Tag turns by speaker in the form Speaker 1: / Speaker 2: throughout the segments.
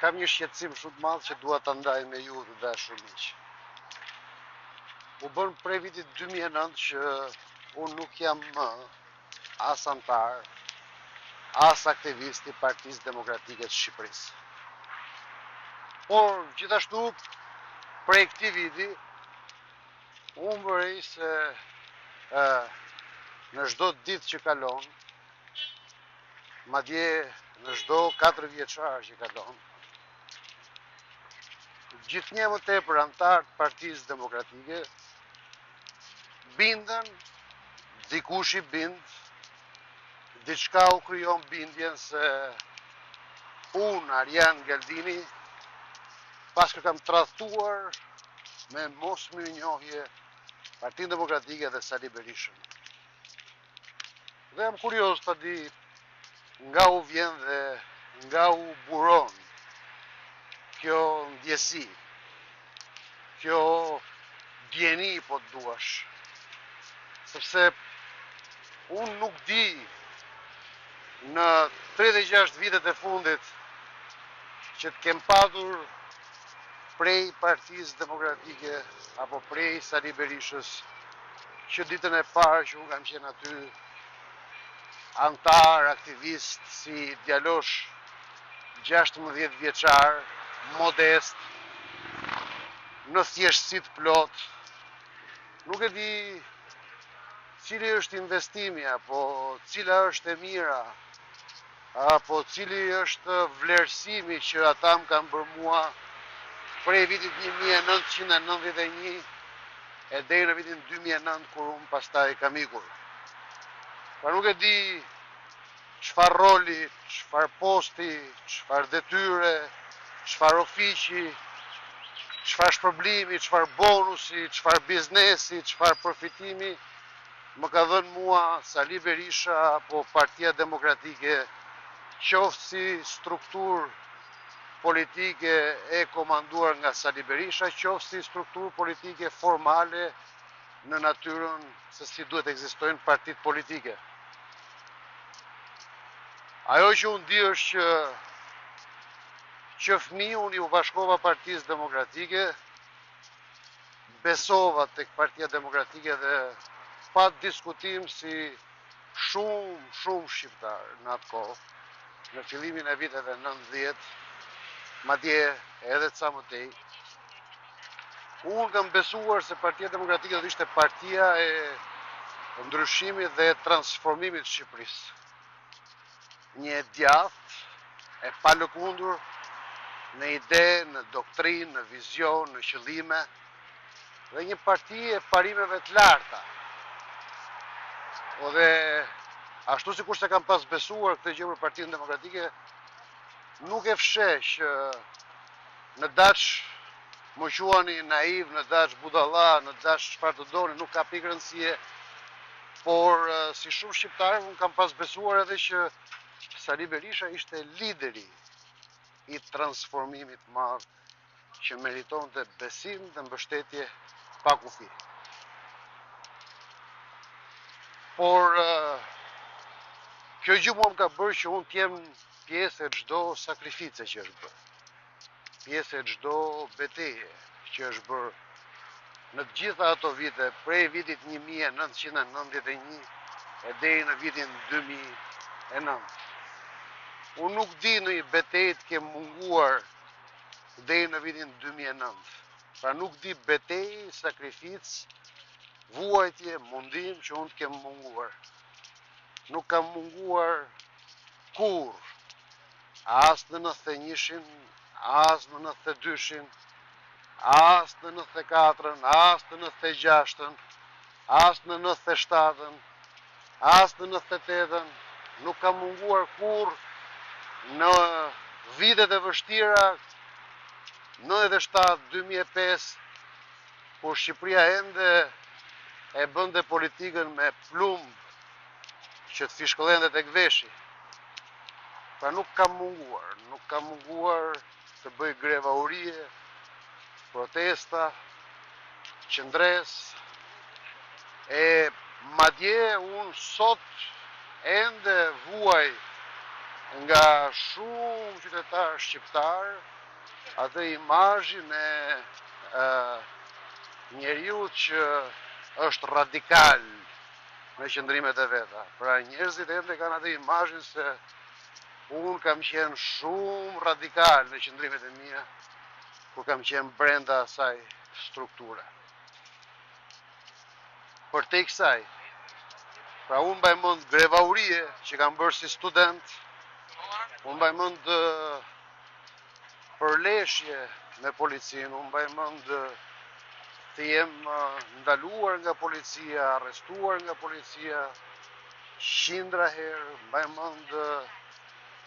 Speaker 1: Kam një shqetësim shumë të madh që dua ta ndaj me ju të dashur miq. U bën prej vitit 2009 që unë nuk jam më as antar, as aktivist i Partisë Demokratike të Shqipërisë. Por gjithashtu prej këtij viti unë bërej se në çdo ditë që kalon, madje në çdo 4 vjeçar që kalon, gjithnjë më tepër antarë të Partisë Demokratike bindën, dikush i bind, diçka u krijon bindjen se unë, Arjan Galdini, pas që kam tradhtuar me mos mirënjohje Partinë Demokratike dhe Sali Berishën. Dhe jam kurioz ta di nga u vjen dhe nga u buron kjo ndjesi, kjo djeni po të duash. Sepse unë nuk di në 36 vitet e fundit që të kem padur prej Partisë Demokratike apo prej Sali Berishës që ditën e parë që unë kam qenë aty antar, aktivist, si djalosh 16 vjeçar, modest, në thjeshtësi të plot. Nuk e di cili është investimi, apo cila është e mira, apo cili është vlerësimi që ata më kanë bërë mua prej vitit 1991 e deri në vitin 2009 kur unë pastaj kam ikur. Pa nuk e di çfarë roli, çfarë posti, çfarë detyre, çfarë ofiqi, çfarë shpërblimi, çfarë bonusi, çfarë biznesi, çfarë përfitimi më ka dhënë mua Sali Berisha apo Partia Demokratike, qoftë si strukturë politike e komanduar nga Sali Berisha, qoftë si strukturë politike formale në natyrën se si duhet ekzistojnë partitë politike. Ajo që unë di është që fëmiju unë u bashkova Partisë Demokratike, besova tek Partia Demokratike dhe pa diskutim si shumë shqiptarë në atë kohë, në fillimin e viteve 90, madje edhe ca më tej, unë kam besuar se Partia Demokratike do ishte partia e ndryshimit dhe transformimit të Shqipërisë. Një djathtë, e palëkundur në ide, në doktrinë, në vizion, në qëllime, dhe një parti e parimeve të larta. Dhe ashtu sikur se kam pas besuar këtë gjë për Partinë Demokratike, nuk e fsheh që në daç më quani naiv, në daç budalla, në daç çfarë të doni, nuk ka pikë rëndësie, por si shumë shqiptarë unë kam pas besuar edhe që Sali Berisha ishte lideri i transformimit madh që meritonte besim dhe mbështetje pa kufi. Por kjo gjë mua më ka bërë që unë t'jem pjesë e çdo sakrifice që është bërë, pjesë e çdo betejë që është bërë në të gjitha ato vite, prej vitit 1991 e deri në vitin 2009. Unë nuk di në i betejë të kem munguar deri në vitin 2009. Pra nuk di betejë, sakrificë, vuajtje, mundim që unë të kem munguar. Nuk kam munguar kur, as në 91-shin, as në 92-shin, as në 94-ën, as në 96-ën, as në 97-ën, as në 98-ën, nuk kam munguar kur në vitet e vështira 97-2005, kur Shqipëria ende e bënte politikën me plumb që të fishkëllente tek veshi. Pra nuk kam munguar të bëj greva urie, protesta, qëndres, e madje unë sot ende vuaj nga shumë qytetarë shqiptarë atë imazhin e njeriu që është radikal në qëndrimet e veta. Pra njerëzit ende kanë atë imazhin se unë kam qenë shumë radikal në qëndrimet e mia kur kam qenë brenda asaj strukture. Për te kësaj, pra unë mbaj mend grevaurie që kam bërë si student, unë mbaj mend përleshje me policinë, unë mbaj mend të jem ndaluar nga policia, arrestuar nga policia, qindra herë, mbaj mend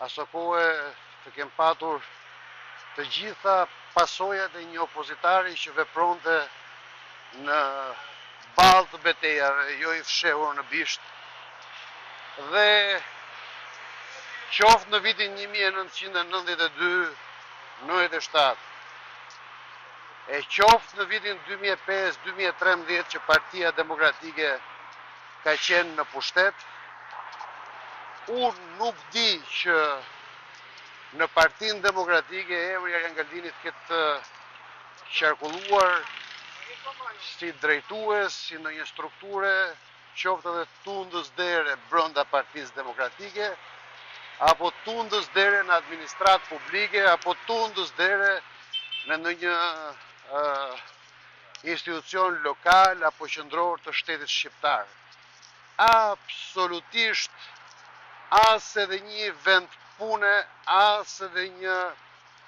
Speaker 1: aso kohë të kem patur të gjitha pasojat e një opozitari që vepronte në balë të betejave, jo i fshehur në bisht, dhe qoftë në vitin 1992-97, e qoftë në vitin 2005-2013 që Partia Demokratike ka qenë në pushtet, unë nuk di që në Partinë Demokratike emri Arjan Galdinit këtë qarkulluar si drejtues, si në një strukture, qoftë edhe tundës dere brenda Partisë Demokratike, apo tundës dere në administratë publike, apo tundës dere në një institucion lokal apo qendror të shtetit shqiptar. Absolutisht as edhe një vend pune, as edhe një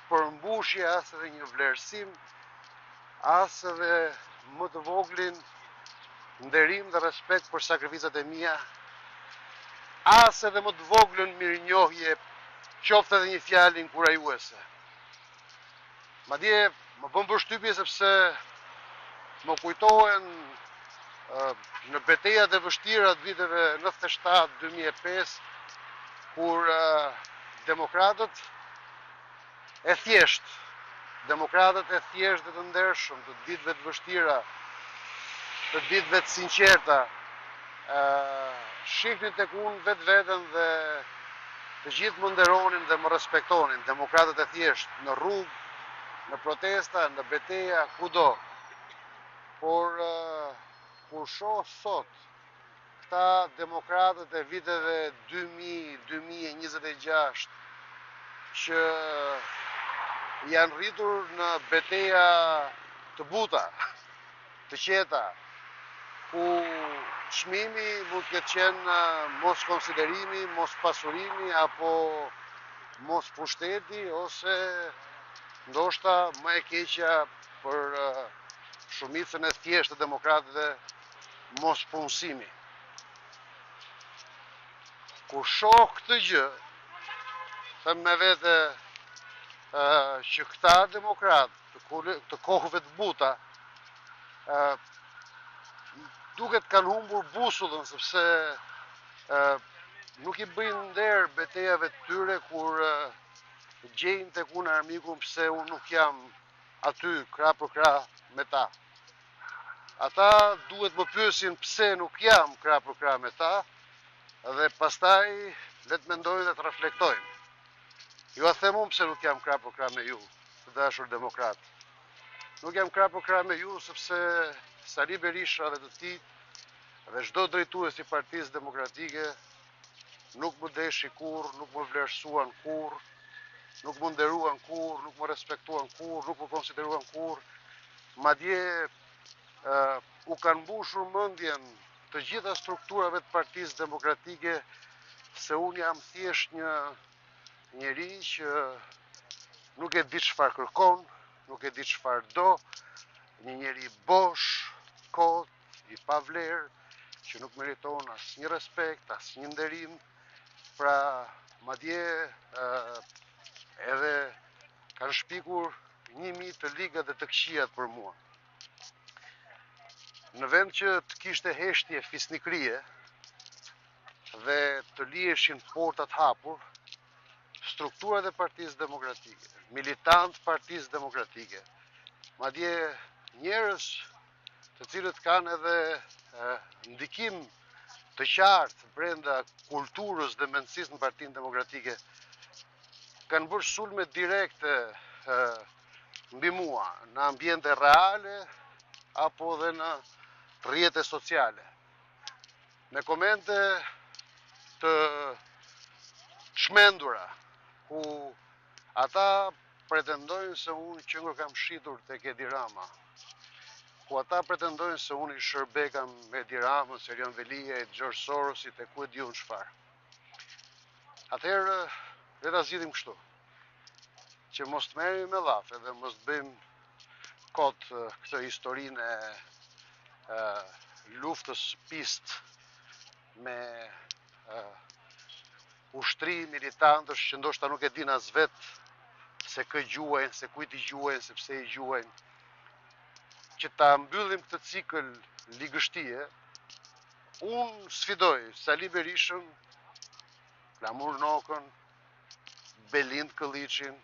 Speaker 1: përmbushje, as edhe një vlerësim, as edhe më të voglin nderim dhe respekt për sakrificat e mia, as edhe më të voglën mirënjohje, qoftë edhe një fjalë inkurajuese. Madje më bën përshtypje sepse më kujtohen në betejat e vështira të viteve 97-2005, kur demokratët e thjesht dhe të ndershëm, të ditëve të vështira, të ditëve të sinqerta, shihnin tek unë vetveten dhe të gjithë më nderonin dhe më respektonin, demokratët e thjesht, në rrugë, në protesta, në beteja, kudo. Por kur shoh sot këta demokratët e viteve 2000-2026 që janë rritur në beteja të buta, të qeta, ku çmimi mund të ketë qenë mos konsiderimi, mos pasurimi, apo mos pushteti, ose ndoshta më e keqja për shumicën e thjeshtë të demokratëve, mos punësimi. Kur shoh këtë gjë, them me vete që këta demokratë të kohëve të buta duket kanë humbur busullën, sepse nuk i bëjnë nder betejave të tyre kur gjejnë tek unë armikun pse unë nuk jam aty krah për krah me ta. Ata duhet më pyesin pse nuk jam krah për krah me ta, dhe pastaj le të mendojnë dhe të reflektojnë. Ju a them unë pse nuk jam krah për krah me ju, të dashur demokrat. Nuk jam krah për krah me ju sepse Sali Berisha dhe të tij dhe çdo drejtues i Partisë Demokratike nuk më deshi kurrë, nuk më vlerësuan kurrë, nuk më nderuan kurrë, nuk më respektuan kurrë, nuk më konsideruan kurrë. Madje u kanë mbushur mendjen të gjitha strukturave të Partisë Demokratike se unë jam thjesht një njeri që nuk e di çfarë kërkon, nuk e di çfarë do, një njeri bosh, kot, i pavlerë, që nuk meriton asnjë respekt, asnjë nderim. Pra, madje edhe kanë shpikur 1000 të ligat dhe të këqijat për mua. Në vend që të kishte heshtje fisnikrie dhe të liheshin portat hapur, strukturat e Partisë Demokratike, militantë Partisë Demokratike, madje njerëz të cilët kanë edhe ndikim të qartë brenda kulturës dhe mendësisë në Partinë Demokratike, kanë bërë sulme direkte mbi mua në ambiente reale apo dhe në rrjete sociale. Me komente të çmendura ku ata pretendojnë se unë që kam shitur tek Edi Rama, ku ata pretendojnë se unë i shërbekam me Edi Ramën, Erion Velia, George Sorosit e ku e di unë çfarë. Atëherë, le ta zgjidhim kështu, që mos të merremi me llafe dhe mos të bëjmë kot këtë historinë e luftës pist me ushtri militantësh që ndoshta nuk e din as vet se kë gjuajnë, se kujt i gjuajnë, se pse i gjuajnë. Që ta mbyllim këtë cikël ligështie, unë sfidoj Sali Berishën, Flamur Nokën, Belind Këlliçin,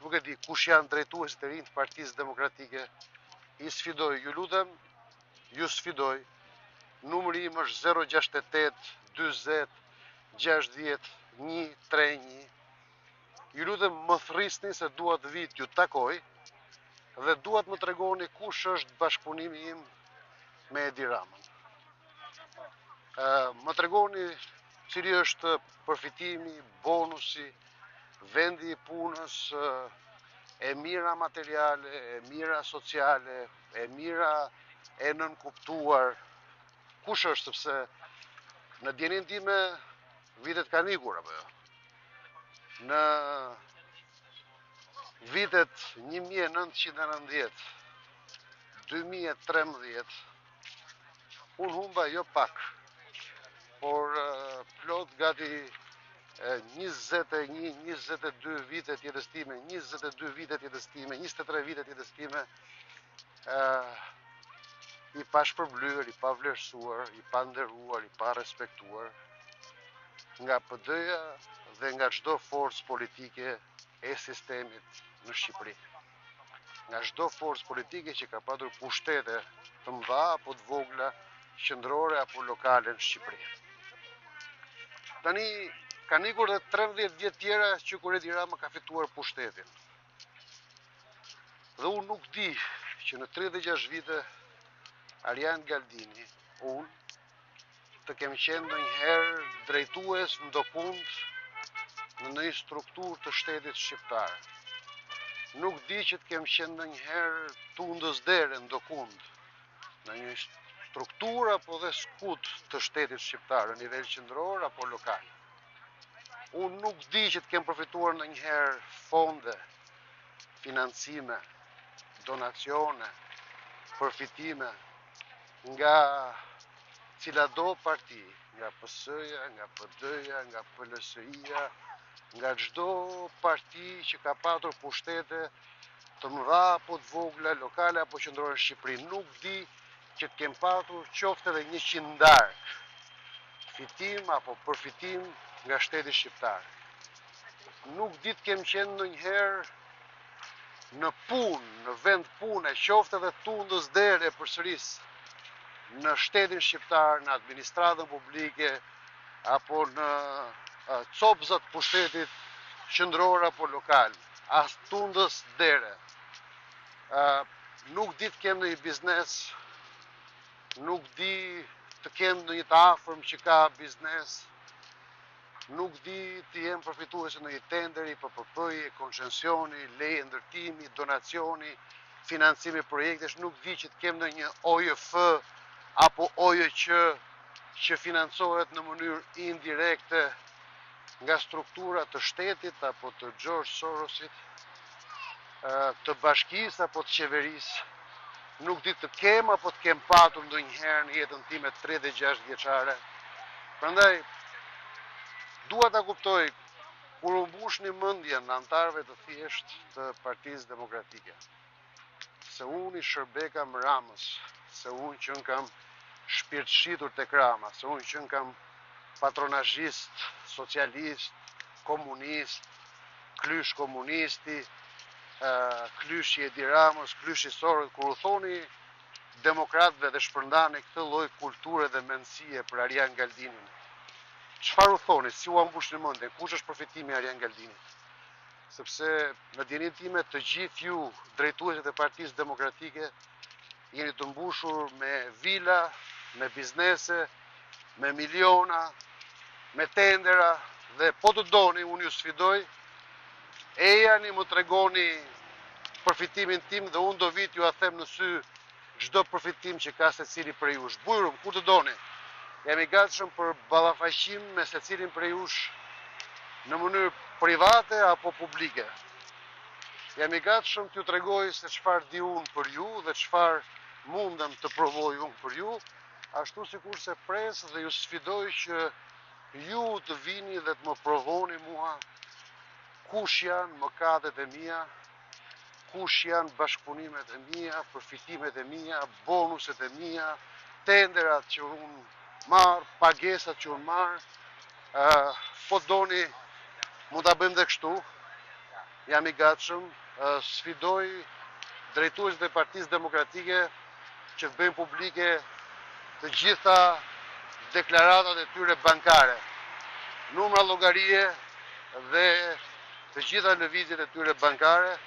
Speaker 1: nuk e di kush janë drejtuesit e rinj të Partisë Demokratike, i sfidoj, ju lutem, ju sfidoj, numri im është 068 40 60 131, ju lutem më thrisni se dua të vi t'ju takoj dhe dua të më tregoni kush është bashkëpunimi im me Edi Ramën. Më tregoni cili është përfitimi, bonusi, vendi i punës, e mira materiale, e mira sociale, e mira e nënkuptuar. Kush është, sepse në djenin time vitet kanë ikur apo jo. Në vitet 1990, 2013, unë humba jo pak, por plot gati 22 vitet jetës time, 22 vitet jetës time, 23 vitet jetës time, i pa shpërblyer, i pa vlerësuar, i pa nderuar, i pa respektuar nga PD-ja dhe nga çdo forcë politike e sistemit në Shqipëri. Nga çdo forcë politike që ka patur pushtete të mëdha apo të vogla, qendrore apo lokale në Shqipëri. Tani kanë ikur dhe 13 vjet tjera që kur Edi Rama ka fituar pushtetin. Dhe unë nuk di që në 36 vite Arjan Galdini, unë, të kem qenë ndonjëherë drejtues ndokund në një strukturë të shtetit shqiptar. Nuk di që të kem qenë ndonjëherë tundës dere ndokund në një strukturë apo dhe skut të shtetit shqiptar në nivel qendror apo lokal. Unë nuk di që të kem përfituar ndonjëherë fonde, financime, donacione, përfitime nga cila do parti, nga PS-ja, nga PD-ja, nga PLS-ja, nga çdo parti që ka patur pushtete të mëdha apo të vogla, lokale apo qendrore në Shqipëri. Nuk di që të kem patur qoftë edhe 100 dark fitim apo përfitim nga shteti shqiptar. Nuk di të kem qenë ndonjëherë në punë, në vend pune, qoftë edhe tundës dere përsëris në shtetin shqiptar, në administratën publike, apo në copëzat pushtetit qendror apo lokal, as tundës dere. Nuk di të kem në një biznes, nuk di të kem në një të afërm që ka biznes, nuk di të jem përfituese në një tenderi, PPP-je, koncensioni, leje ndërtimi, donacioni, financimi projektesh, nuk di që të kem në një OJF apo OJQ që financohet në mënyrë indirekte nga struktura të shtetit apo të George Sorosit, të bashkisë apo të qeverisë. Nuk di të kem apo të kem patur ndonjëherë në jetën time 36 vjeçare. Prandaj dua ta kuptoj kur u mbushni mendjen anëtarëve të thjeshtë të Partisë Demokratike, se unë i shërbekam Ramës, se unë që kam shpirtshitur tek Rama, se unë që kam patronazhist, socialist, komunist, klysh komunisti, klyshi Edi Ramës, klyshi Soros, kur u thoni demokratëve dhe shpërndani këtë lloj kulture dhe mendësie për Arjan Galdinin. çfarë u thoni, si u ambush në mendje, kush është përfitimi i Arjan Galdinit? Sepse në djenin time të gjithë ju drejtuesit e Partisë Demokratike jeni të mbushur me vila, me biznese, me miliona, me tendera dhe po të doni, unë ju sfidoj, ejani më tregoni përfitimin tim dhe unë do vit ju a them në sy çdo përfitim që ka secili prej jush. Bujrum, kur të doni, jam i gatshëm për ballafaqim me secilin prej jush në mënyrë private apo publike. Jam i gatshëm t'ju tregoj se çfarë di unë për ju dhe çfarë mundem të provoj unë për ju, ashtu sikur se pres dhe ju sfidoj që ju të vini dhe të më provoni mua kush janë mëkatet e mia, kush janë bashkëpunimet e mia, përfitimet e mia, bonuset e mia, tenderat që unë marr, pagesat që unë marr. Po doni, mund ta bëjmë dhe kështu. Jam i gatshëm, sfidoj drejtuesit e Partisë Demokratike që të bëjmë publike të gjitha deklaratat e tyre bankare, numra llogarie dhe të gjitha lëvizjet e tyre bankare,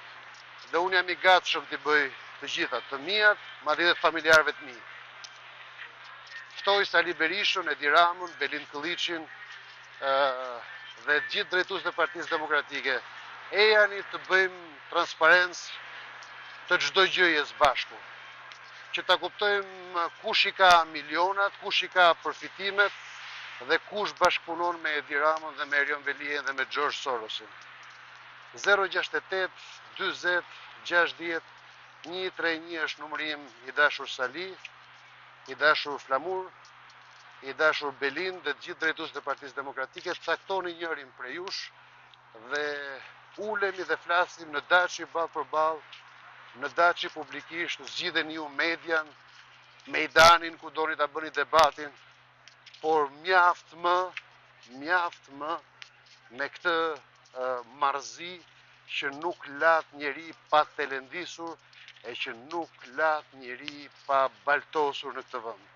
Speaker 1: dhe unë jam i gatshëm t'i bëj të gjitha, të mijat, madje dhe familjarëve të mi. Ftoj Sali Berishën, Edi Ramën, Belin Këlliçin dhe gjithë drejtuesit e Partisë Demokratike. Ejani të bëjmë transparencë të çdo gjëje së bashku, që ta kuptojmë kush i ka milionat, kush i ka përfitimet dhe kush bashkëpunon me Edi Ramën dhe me Erion Velien dhe me George Sorosin. 068 20 60 131 është numërim i dashur Sali, i dashur Flamur, i dashur Belin dhe gjithë drejtuesit e Partisë Demokratike. Caktoni njërin prej jush dhe ulemi dhe flasim në daçi ballë për ballë, në daçi publikisht, zgjidheni ju median, mejdanin ku doni ta bëni debatin, por mjaft më me këtë marrëzi që nuk lat njeri pa telendisur e që nuk lat njeri pa baltosur në këtë vend.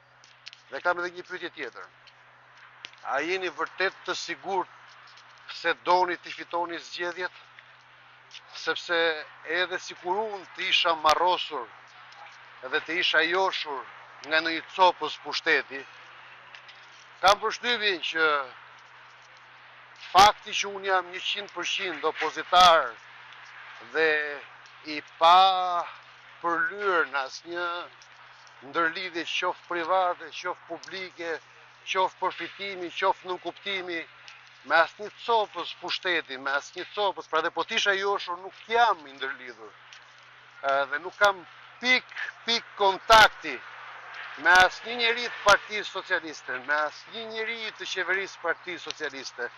Speaker 1: Dhe kam edhe një pyetje tjetër. A jeni vërtet të sigurt se doni të fitoni zgjedhjet? Sepse edhe sikur unë të isha marrosur edhe të isha joshur nga ndonjë copës pushteti, kam përshtypjen që fakti që unë jam 100% opozitar dhe i pa përlyer në asnjë ndërlidhje qoftë private, qoftë publike, qoftë përfitimi, qoftë nënkuptimi, me asnjë copës pushteti, me asnjë copës, pra dhe po t'isha joshur nuk jam i ndërlidhur. Dhe nuk kam pik kontakti me asnjë njeri të Partisë Socialiste, me asnjë njeri të qeverisë Partisë Socialiste,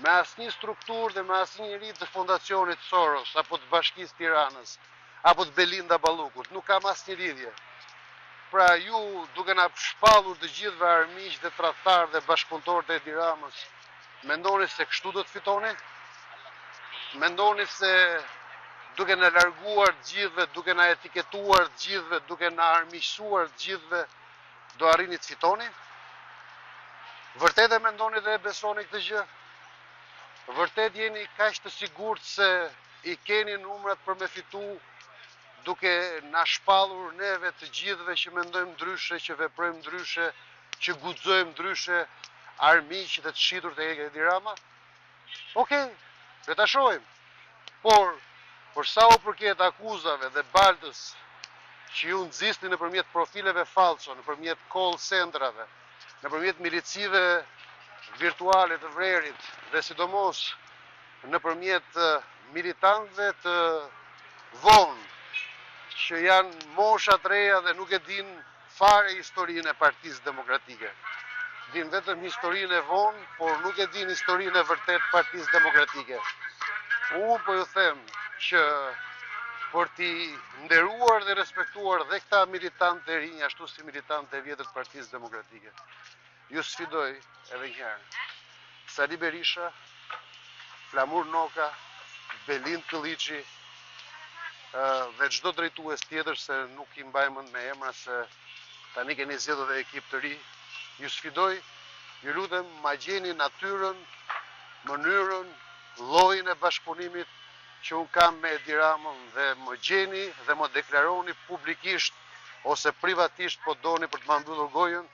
Speaker 1: me asnjë strukturë dhe me asnjë njeri të fondacionit Soros, apo të Bashkisë Tiranës, apo të Belinda Ballukut. Nuk kam asnjë lidhje. Pra ju duke na shpallur të gjithëve armiq dhe tradhtar dhe bashkëpunëtor të Edi Ramës, mendoni se kështu do të fitoni? Mendoni se duke na larguar të gjithëve, duke na etiketuar të gjithëve, duke na armiqësuar të gjithëve, do arrini të fitoni? Vërtet e mendoni dhe e besoni këtë gjë? Vërtet jeni kaq të sigurt se i keni numrat për me fitu, duke na shpallur neve të gjithëve që mendojmë ndryshe, që veprojmë ndryshe, që guxojmë ndryshe, armiq dhe të shitur të Edi Rama? Okej, le ta shohim. Por për sa u përket akuzave dhe baltës që ju nxisni nëpërmjet profileve falso, nëpërmjet call centrave, nëpërmjet milicive virtuale të vrerit dhe sidomos nëpërmjet militantëve të vonë që janë mosha të reja dhe nuk e din fare historinë e Partisë Demokratike. Din vetëm historinë e vonë, por nuk e din historinë e vërtet Partisë Demokratike. Unë po ju them që për t'i nderuar dhe respektuar dhe këta militantë të rinj, ashtu si militantë e vjetër të Partisë Demokratike, ju sfidoj edhe një herë. Sali Berisha, Flamur Noka, Belin Këlliçi dhe çdo drejtues tjetër, se nuk i mbaj mend me emra se tani keni zgjedhur dhe ekip të ri, ju sfidoj ju lutem ma gjeni natyrën, mënyrën, llojin e bashkëpunimit që unë kam me Edi Ramën dhe më gjeni dhe më deklaroni publikisht ose privatisht po doni për të më mbyllur gojën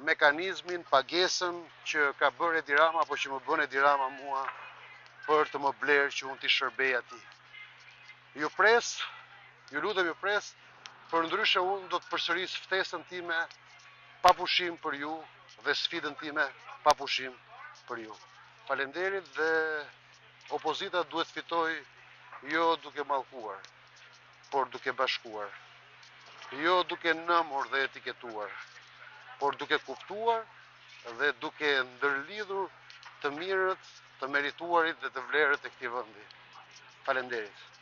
Speaker 1: mekanizmin, pagesën që ka bërë Edi Rama apo që më bën Edi Rama mua për të më blerë që unë t'i shërbej atij. Ju pres, ju lutem ju pres, për ndryshe unë do të përsëris ftesën time pa pushim për ju dhe sfidën time pa pushim për ju. Faleminderit dhe opozita duhet fitoj jo duke mallkuar, por duke bashkuar. Jo duke nëmur dhe etiketuar, por duke kuptuar dhe duke ndërlidhur të mirët, të merituarit dhe të vlerët e këtij vendi. Faleminderit.